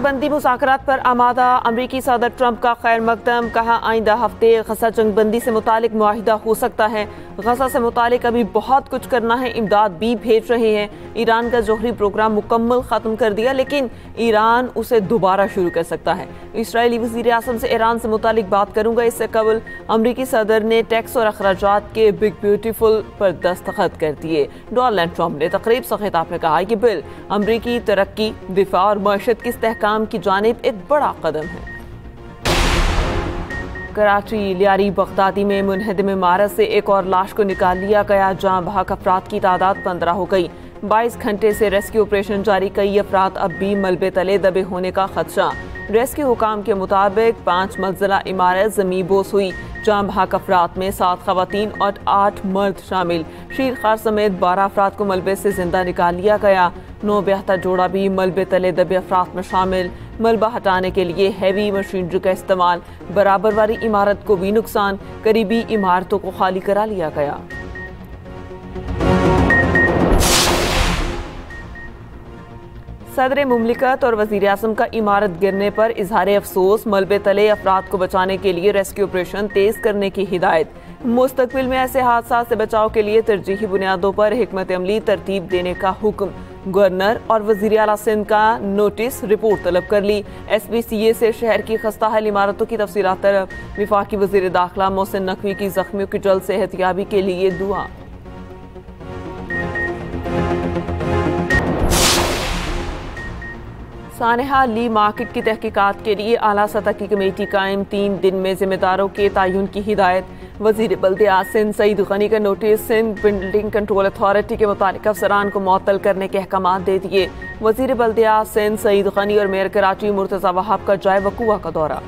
जंग बंदी मुज़ाकरात पर आमादा। अमरीकी सदर ट्रंप का खैर मकदम, कहा आइंदा हफ्ते गजा जंग बंदी से मुतालिक मुआहिदा हो सकता है। गजा से मुतालिक अभी बहुत कुछ करना है, इमदाद भी भेज रहे हैं। ईरान का जोहरी प्रोग्राम मुकम्मल ख़त्म कर दिया, लेकिन ईरान उसे दोबारा शुरू कर सकता है। इसराइली वज़ीर आज़म से ईरान से मुतालिक बात करूँगा। इससे कबल अमरीकी सदर ने टैक्स और अखराजात के बिग ब्यूटीफुल पर दस्तखत कर दिए। डोनाल्ड ट्रंप ने तकरीब से खिताब में कहा कि बिल अमरीकी तरक्की, दिफा और मईशत की इस्तेहकाम की जानिब एक बड़ा कदम है। कराची लियारी बगदादी में मुनहदम इमारत से एक और लाश को निकाल लिया गया, जहां बहक अफराद की तादाद 15 हो गई। 22 घंटे से रेस्क्यू ऑपरेशन जारी, कई अफराद अब भी मलबे तले दबे होने का खदशा। रेस्क्यू हुकाम के मुताबिक 5 मंजिला इमारत ज़मींबोस हुई, जहां बहक अफराद में 7 खवातीन और 8 मर्द शामिल। शीर खार समेत 12 अफराद को मलबे से जिंदा निकाल लिया गया। 9 बेहतर जोड़ा भी मलबे तले दबे अफराद में शामिल। मलबा हटाने के लिए हैवी मशीनरी का इस्तेमाल, बराबर वाली इमारत को भी नुकसान, करीबी इमारतों को खाली करा लिया गया। सदर मुमलिकत और वज़ीर आज़म का इमारत गिरने पर इजहार अफसोस, मलबे तले अफराद को बचाने के लिए रेस्क्यू ऑपरेशन तेज करने की हिदायत। मुस्तकबिल में ऐसे हादसा से बचाव के लिए तरजीही बुनियादों पर हिकमत अमली तरतीब देने का हुक्म। गवर्नर और वज़ीर आला सिंध का नोटिस, रिपोर्ट तलब कर ली। SPCA से शहर की खस्ताहाल इमारतों की तफसीलात तलब। वफाकी वज़ीर दाखिला मोहसिन नकवी की जख्मियों की जल्द सेहतयाबी के लिए दुआ। सानेहा ली मार्केट की तहकीकात के लिए आला सतह की कमेटी कायम, 3 दिन में जिम्मेदारों के तयन की हिदायत। वज़ीर बल्दियात सिंध सईद गनी का नोटिस, सिंध बिल्डिंग कंट्रोल अथॉरिटी के मुतालिक अफसरान को मुअत्तल करने के अहकाम दे दिए। वज़ीर बल्दियात सिंध सईद गनी और मेयर कराची मुर्तज़ा वहाब का जाए वक़ुआ का दौरा।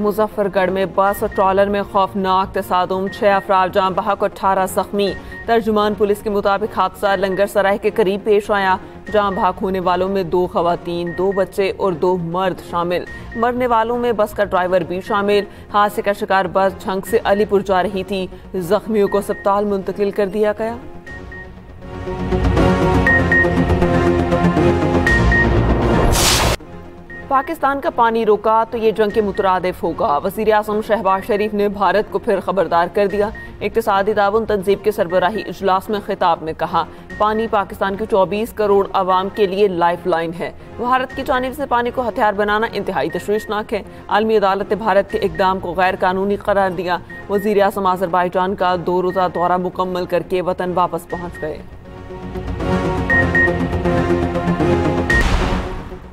मुजफ्फरगढ़ में बस और ट्रॉलर में खौफनाक तसादुम, 6 अफराद जाँ बहक और 18 जख्मी। तर्जुमान पुलिस के मुताबिक हादसा लंगर सराय के करीब पेश आया, जहाँ भाग होने वालों में 2 खवातीन, 2 बच्चे और 2 मर्द शामिल। मरने वालों में बस का ड्राइवर भी शामिल। हादसे का शिकार बस झंग से अलीपुर जा रही थी। जख्मियों को अस्पताल मुंतकिल कर दिया गया। पाकिस्तान का पानी रोका तो ये जंग के मुतरादिफ होगा। वज़ीर आज़म शहबाज शरीफ ने भारत को फिर खबरदार कर दिया। इक़्तिसादी ताउन तंजीम के सरबराही इजलास में खिताब में कहा, पानी पाकिस्तान के 24 करोड़ आवाम के लिए लाइफ लाइन है। भारत की जानिब से पानी को हथियार बनाना इंतहाई तशवीशनाक है। आलमी अदालत ने भारत के इक़दाम को गैर कानूनी करार दिया। वज़ीर आज़म अज़रबैजान का 2 रोज़ा दौरा मुकम्मल करके वतन वापस पहुँच गए।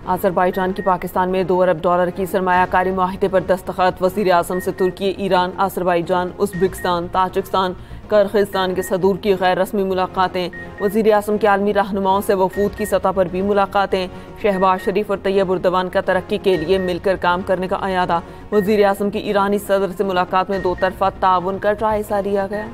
अज़रबैजान की पाकिस्तान में $2 अरब की सरमायाकारी मुआहिदे पर दस्तखत। वज़ीर आज़म से तुर्की, Iran, Azerbaijan, Uzbekistan, Tajikistan, Kyrgyzstan के सदूर की गैर रस्मी मुलाकातें। वज़ीर आज़म के आलमी रहनुमाओं से वफूद की सतह पर भी मुलाकातें। शहबाज शरीफ और तैयब उर्दवान का तरक्की के लिए मिलकर काम करने का अयादा। वज़ीर आज़म की ईरानी सदर से मुलाकात में 2 तरफ़ा ताउन का जायज़ा लिया गया।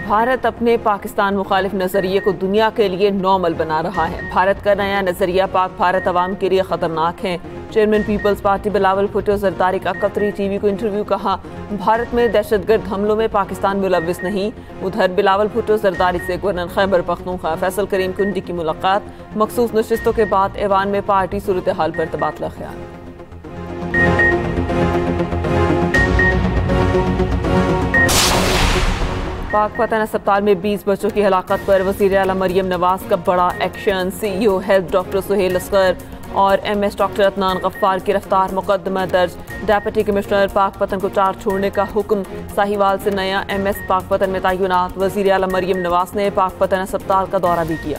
भारत अपने पाकिस्तान मुखालिफ नजरिए को दुनिया के लिए नॉर्मल बना रहा है। भारत का नया नजरिया पाक भारत अवाम के लिए खतरनाक है। चेयरमैन पीपल्स पार्टी बिलावल भुट्टो जरदारी का कतरी TV को इंटरव्यू, कहा भारत में दहशतगर्द हमलों में पाकिस्तान मुलव्विस नहीं। उधर बिलावल भुट्टो जरदारी से गवर्नर खैबर पख्तूनख्वा फैसल करीम कुंडी की मुलाकात। मखसूस नशिस्तों के बाद ऐवान में पार्टी सूरत हाल पर तबादला ख्याल। पाक पतन अस्पताल में 20 बच्चों की हलाकत पर वज़ीर आला मरियम नवाज का बड़ा action. CEO health doctor Suhail Asghar और MS डॉक्टर अदनान गफ्फार गिरफ्तार, मुकदमा दर्ज। डेप्यूटी कमिश्नर पाक पतन को चार्ज छोड़ने का हुक्म। साहिवाल से नया MS पाक पतन में तैनात। वज़ीर आला मरियम नवाज ने पाक पतन अस्पताल का दौरा भी किया।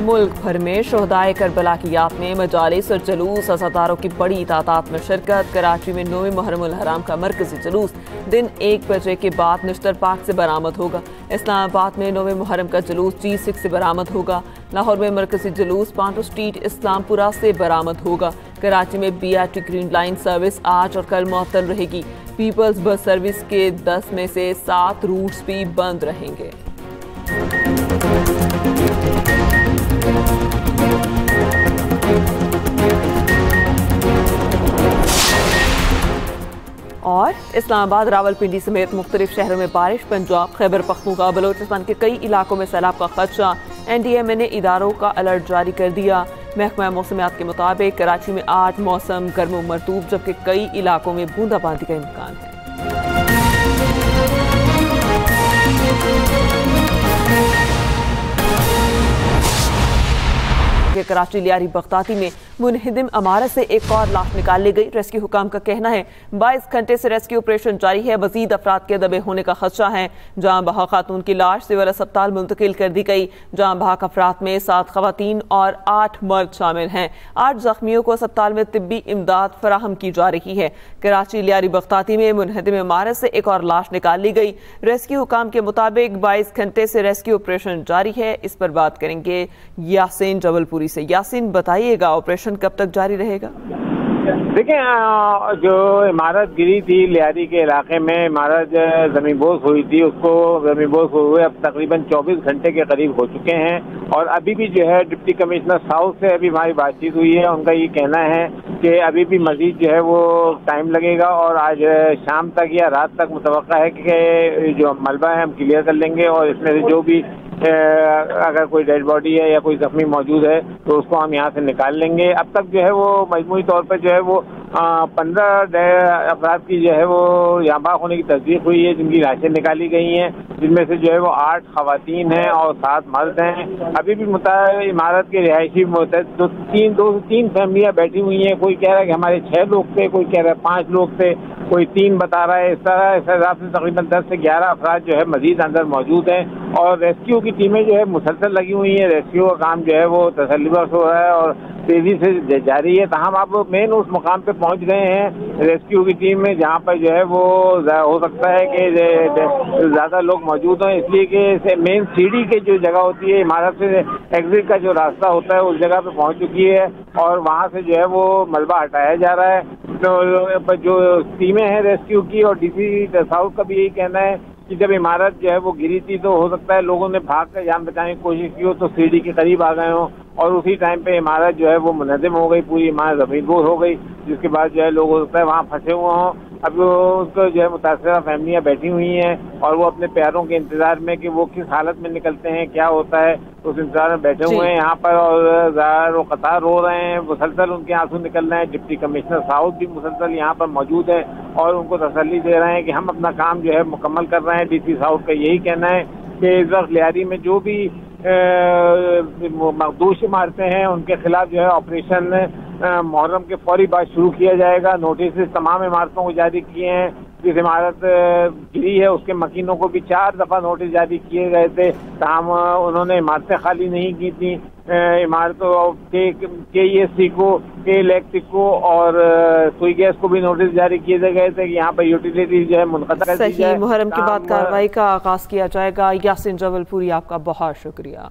मुल्क भर में शोहदाए करबला की याद में मजालिस और जुलूस, अज़ादारों की बड़ी तादाद में शिरकत। कराची में 9 मुहर्रमुल हराम का मरकजी जुलूस दिन 1 बजे के बाद निश्तर पार्क से बरामद होगा। इस्लामाबाद में 9 मुहर्रम का जुलूस G6 से बरामद होगा। लाहौर में मरकजी जुलूस पांटो स्ट्रीट इस्लामपुरा से बरामद होगा। कराची में BRT ग्रीन लाइन सर्विस आज और कल मुअत्तल रहेगी। पीपल्स बस सर्विस के 10 में से 7 रूट्स भी बंद रहेंगे। और इस्लामाबाद, रावलपिंडी समेत मुख्तलिफ शहरों में बारिश। पंजाब, खैबर पख्तूनख्वा, बलोचिस्तान के कई इलाकों में सैलाब का खदशा। NDMA ने इदारों का अलर्ट जारी कर दिया। महकमा मौसमियात के मुताबिक कराची में आज मौसम गर्म मरतूब, जबकि कई इलाकों में बूंदाबांदी का इम्कान है। कराची लियारी बगदादी में मुनहदिम इमारत से एक और लाश निकाल ली गई। रेस्क्यू हुकाम का कहना है 22 घंटे से रेस्क्यू ऑपरेशन जारी है। मजीद अफराद के दबे होने का खदशा है। जहां बहा खातून की लाश सिविल अस्पताल मुंतकिल कर दी गई। जहां बहा अफराद में 7 खवातीन और 8 मर्द शामिल हैं। 8 जख्मियों को अस्पताल में तिब्बी इमदाद फराहम की जा रही है। कराची लियारी बगदादी में मुनहदिम इमारत से एक और लाश निकाल ली गई। रेस्क्यू हुकाम के मुताबिक 22 घंटे से रेस्क्यू ऑपरेशन जारी है। इस पर बात करेंगे यासीन जबलपुरी से। यासीन, बताइएगा ऑपरेशन कब तक जारी रहेगा? देखिए, जो इमारत गिरी थी लियारी के इलाके में, इमारत जमींबोस हुई थी, उसको जमींबोस हुए अब तकरीबन 24 घंटे के करीब हो चुके हैं। और अभी भी जो है डिप्टी कमिश्नर साउथ से अभी हमारी बातचीत हुई है। उनका ये कहना है कि अभी भी मजीद जो है वो टाइम लगेगा और आज शाम तक या रात तक मुतवक्का है कि जो मलबा है हम क्लियर कर लेंगे और इसमें से जो भी अगर कोई डेड बॉडी है या कोई जख्मी मौजूद है तो उसको हम यहाँ से निकाल लेंगे। अब तक जो है वो मजमूई तौर पर जो है वो 15 अफराद की जो है वो यहाँ होने की तस्दीक हुई है, जिनकी लाशें निकाली गई हैं, जिनमें से जो है वो 8 खवातीन हैं और 7 मर्द हैं। अभी भी इमारत के रिहायशी तो तीन फैमिलियाँ बैठी हुई हैं। कोई कह रहा है कि हमारे 6 लोग थे, कोई कह रहा है 5 लोग थे, कोई 3 बता रहा है। इस हिसाब से तकरीबन 10 से 11 अफराद जो है मजीद अंदर मौजूद हैं और रेस्क्यू की टीमें जो है मुसलसल लगी हुई हैं। रेस्क्यू का काम जो है वो तसल्लीबख्श हो रहा है और तेजी से जारी है। हम आप मेन उस मुकाम पे पहुंच गए हैं रेस्क्यू की टीम में, जहां पर जो है वो हो सकता है कि ज्यादा लोग मौजूद हों, इसलिए कि मेन सीढ़ी की जो जगह होती है, इमारत से एग्जिट का जो रास्ता होता है, उस जगह पे पहुंच चुकी है और वहां से जो है वो मलबा हटाया जा रहा है। तो जो टीमें हैं रेस्क्यू की और DC साउथ का भी यही कहना है कि जब इमारत जो है वो गिरी थी तो हो सकता है लोगों ने भाग कर जान बचाने की कोशिश की हो तो सीढ़ी के करीब आ गए हो और उसी टाइम पे इमारत जो है वो मुनहदिम हो गई, पूरी इमारत जमींदोज हो गई, जिसके बाद जो है लोग हो सकता है वहाँ फंसे हुए हों। अब उसको जो है मुतासरा फैमिलियाँ बैठी हुई हैं और वो अपने प्यारों के इंतजार में कि वो किस हालत में निकलते हैं, क्या होता है, तो उस इंतजार में बैठे हुए हैं यहाँ पर और वो कतार रो रहे हैं, मुसलसल उनके आंसू निकल रहे हैं। डिप्टी कमिश्नर साउथ भी मुसलसल यहाँ पर मौजूद है और उनको तसल्ली दे रहे हैं कि हम अपना काम जो है मुकम्मल कर रहे हैं। DC साउथ का यही कहना है कि इस वक्त लियारी में जो भी मखदूश इमारतें हैं उनके खिलाफ जो है ऑपरेशन मुहर्रम के फौरी बाद शुरू किया जाएगा। नोटिस तमाम इमारतों को जारी किए हैं। जिस इमारत गिरी है उसके मकीनों को भी 4 दफा नोटिस जारी किए गए थे, तमाम उन्होंने इमारतें खाली नहीं की थी। इमारतों KESC को, के इलेक्ट्रिक को और सुई गैस को भी नोटिस जारी किए गए थे कि यहाँ पर यूटिलिटी जो है मुनक़ता कर दी जाए। मुहर्रम के बाद कार्रवाई का आगाज किया जाएगा। यासीन जबलपुरी, आपका बहुत शुक्रिया।